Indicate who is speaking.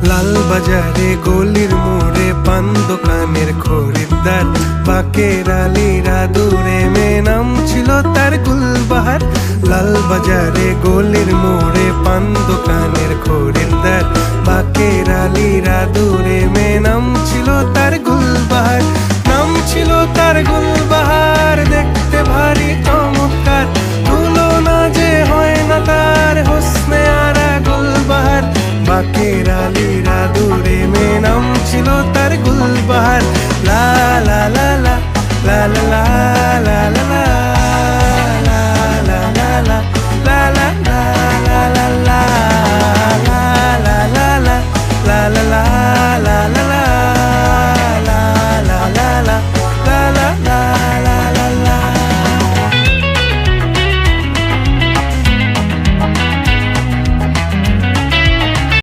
Speaker 1: লাল বাজারে গলির মোড়ে পান দোকানের খরিদ্দার, বাকের আলীরা দূরে মে নাম ছিল তার গুলবাহার। লাল বাজারে গলির মোড়ে পান দোকানের খরিদ্দার, বাকের আলীরা দূরে মে নাম ছিল তার গুলবাহার। নাম ছিল তার গুলবাহার, দেখতে ভারী চমৎকার, তুলনা যে হয় না তার হোসনে আরা গুলবাহার। বাকের